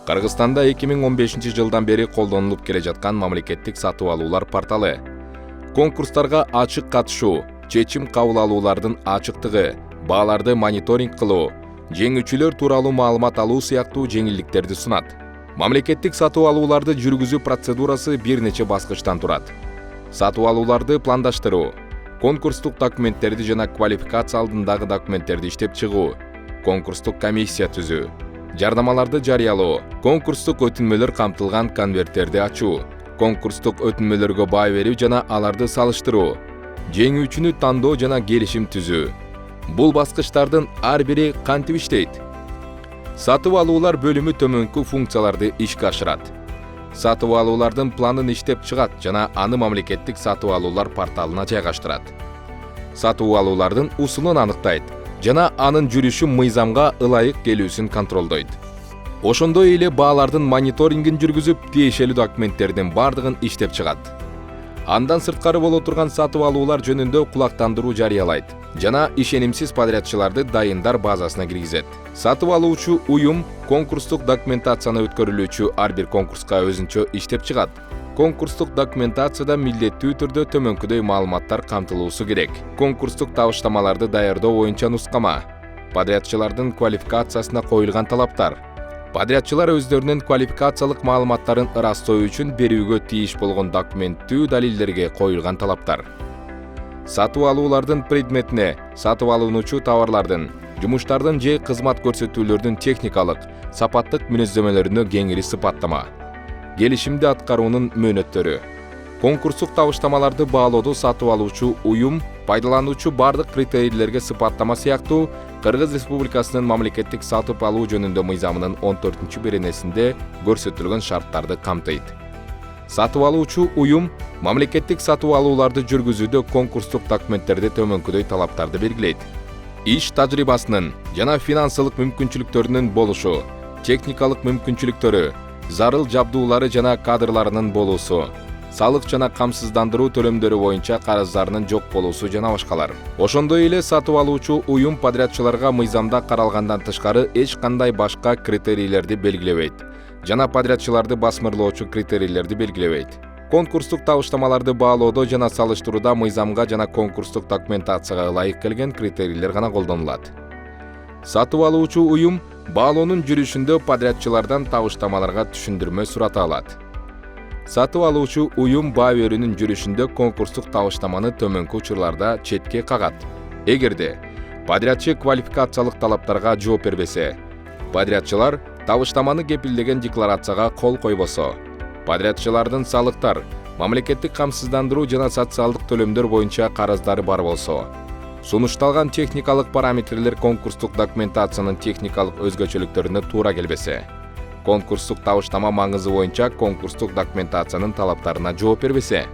Кыргызстанда 2015-жылдан бери колдонулуп келе жаткан мамлекеттик сатып алуулар порталы. Конкурстарга ачык катышуу, чечим кабыл алуулардын ачыктыгы, бааларды мониторинг кылуу, жеңүүчүлөр тууралуу маалымат алуу сыяктуу жеңилдиктерди сунат. Мамлекеттик сатып алууларды жүргүзүү процедурасы бир нече баскычтан турат. Сатып алууларды пландаштыруу, конкурстук документтерди жана квалификация алдындагы документтерди иштеп чыгуу, конкурстук комиссия түзүү, жардамаларды жарыялоо, конкурстук өтүнмөлөр камтылган конверттерди ачуу, конкурстук өтүнмөлөргө баа берүү жана аларды салыштыруу, жеңүүчүнү тандоо жана келишим түзүү. Бул баскычтардын ар бири кантип иштейт? Сатып алуулар бөлүмү төмөнкү функцияларды ишке ашырат. Сатып алуулардын планын иштеп чыгат жана аны мамлекеттик сатып алуулар порталына жайгаштырат. Сатып алуулардын усулун аныктайт жана анын жүрүшү мыйзамга ылайык келүүсүн контролдойт. Ошондой эле баалардын мониторингин жүргүзүп, тиешелүү документтердин бардыгын иштеп чыгат. Андан сырткары боло турган сатып алуулар жөнүндө кулактандыруу жарыялайт жана ишенимсиз подрядчыларды дайындар базасына киргизет. Сатып алуучу уюм конкурстук документацияны өткөрүлүүчү ар бир конкурска өзүнчө иштеп чыгат. Конкурстук документацияда милдеттүү түрдө төмөнкүдөй маалыматтар камтылуусу керек. Конкурстук табыштамаларды даярдоо боюнча нускама, подрядчылардын квалификациясына коюлган талаптар, подрядчылар өздөрүнүн квалификациялык маалыматтарын ырастоо үчүн берүүгө тийиш болгон документтүү далилдерге коюлган талаптар. Сатып алуулардын предметине сатып алынуучу товарлардын, жумуштардын же кызмат көрсөтүүлөрдүн техникалык, сапаттык мүнөздөмөлөрүнө кеңири сыпаттама. Келишимди аткаруунун мөөнөттөрү. Конкурстук табыштамаларды баалоодо сатып алуучу уюм пайдалануучу бардык критерийлерге сыпаттама сыяктуу Кыргыз Республикасынын мамлекеттик сатып алуу жөнүндө мыйзамынын 14-беренесинде көрсөтүлгөн шарттарды камтыйт. Сатып алуучу уюм мамлекеттик сатып алууларды жүргүзүүдө конкурстук документтерде төмөнкүдөй талаптарды белгилейт. Иш тажрыйбасынын жана финансылык мүмкүнчүлүктөрүнүн болушу, техникалык мүмкүнчүлүктөрү, зарыл жабдуулары жана кадрларынын болуусу, салык жана камсыздандыруу төлөмдөрү боюнча карыздарынын жок болуусу жана башкалар. Ошондой эле сатып алуучу уюм подрядчыларга мыйзамда каралгандан тышкары эч кандай башка критерийлерди белгилебейт жана подрядчыларды басмырлоочу критерийлерди белгилебейт. Конкурстук табыштамаларды баалоодо жана салыштырууда мыйзамга жана конкурстук документацияга ылайык келген критерийлер гана колдонулат. Сатып алуучу уюм баалоонун жүрүшүндө подрядчылардан табыштамаларга түшүндүрмө сурата алат. Сатып алуучу уюм баа берүүнүн жүрүшүндө конкурстук табыштаманы төмөнкү учурларда четке кагат. Эгерде подрядчы квалификациялык талаптарга жооп бербесе, подрядчылар табыштаманы кепилдеген декларацияга кол койбосо, подрядчылардын салыктар, мамлекеттик камсыздандыруу жана социалдык төлөмдөр боюнча карыздары бар болсо, сунушталган техникалык параметрлер конкурстук документациянын техникалык өзгөчөлүктөрүнө туура келбесе, конкурстук табыштама маңызы боюнча конкурстук документациянын талаптарына жооп бербесе,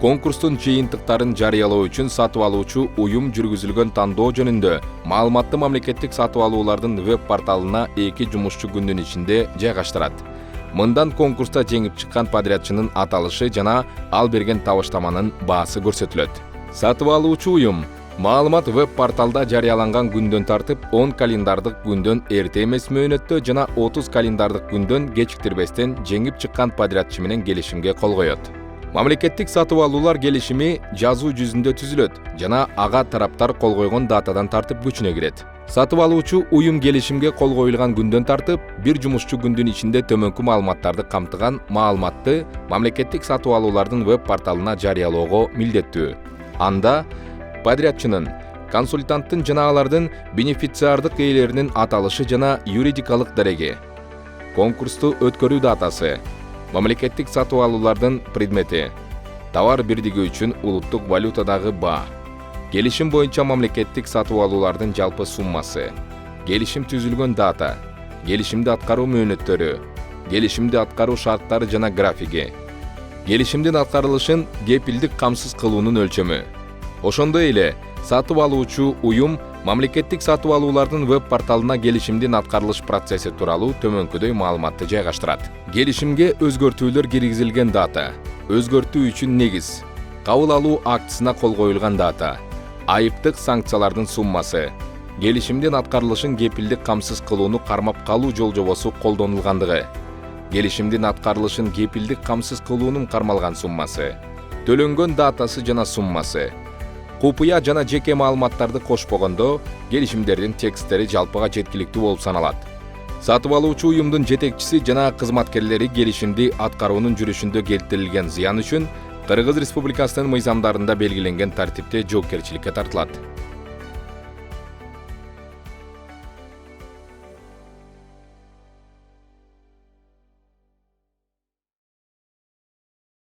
конкурстун жыйынтыктарын жарыялоо үчүн сатып алуучу уюм жүргүзүлгөн тандоо жөнүндө маалыматты мамлекеттик сатып алуулардын веб-порталына 2 жумушчу күндүн ичинде жайгаштырат. Мындан конкурста жеңип чыккан подрядчынын аталышы жана ал берген табыштаманын баасы көрсөтүлөт. Сатып алуучу уюм маалымат веб-порталда жарыяланган күндөн тартып 10 календардык күндөн эрте эмес мөөнөттө жана 30 календардык күндөн кечиктирбестен жеңип чыккан подрядчы менен келишимге кол коёт. Мамлекеттик сатып алуулар келишими жазуу жүзүндө түзүлөт жана ага тараптар кол койгон датадан тартып күчүнө кирет. Сатып алуучу уюм келишимге кол коюлган күндөн тартып бир жумушчу күндүн ичинде төмөнкү маалыматтарды камтыган маалыматты мамлекеттик сатып алуулардын веб-порталына жарыялоого милдеттүү. Анда подрядчынын, консультанттын жана алардын бенефициардык ээлеринин аталышы жана юридикалык дареги, конкурсту өткөрүү датасы, мамлекеттик сатып алуулардын предмети, товар бирдиги үчүн улуттук валютадагы баа, келишим боюнча мамлекеттик сатып алуулардын жалпы суммасы, келишим түзүлгөн дата, келишимди аткаруу мөөнөттөрү, келишимди аткаруу шарттары жана графиги, келишимдин аткарылышын кепилдик камсыз кылуунун өлчөмү. Ошондой эле сатып алуучу уюм мамлекеттик сатып алуулардын веб-порталына келишимдин аткарылыш процесси тууралуу төмөнкүдөй маалыматты жайгаштырат. Келишимге өзгөртүүлөр киргизилген дата, өзгөртүү үчүн негиз, кабыл алуу актысына кол коюлган дата, айыптык санкциялардын суммасы, келишимдин аткарылышын кепилдик камсыз кылууну кармап калуу жолжобосу колдонулгандыгы, келишимдин аткарылышын кепилдик камсыз кылуунун кармалган суммасы, төлөнгөн датасы жана суммасы, купуя жана жеке маалыматтарды кошпогондо келишимдердин тексттери жалпыга жеткиликтүү болуп саналат. Сатып алуучу уюмдун жетекчиси жана кызматкерлери келишимди аткаруунун жүрүшүндө келтирилген зыян үчүн Кыргыз Республикасынын мыйзамдарында белгиленген тартипте жоопкерчиликке тартылат.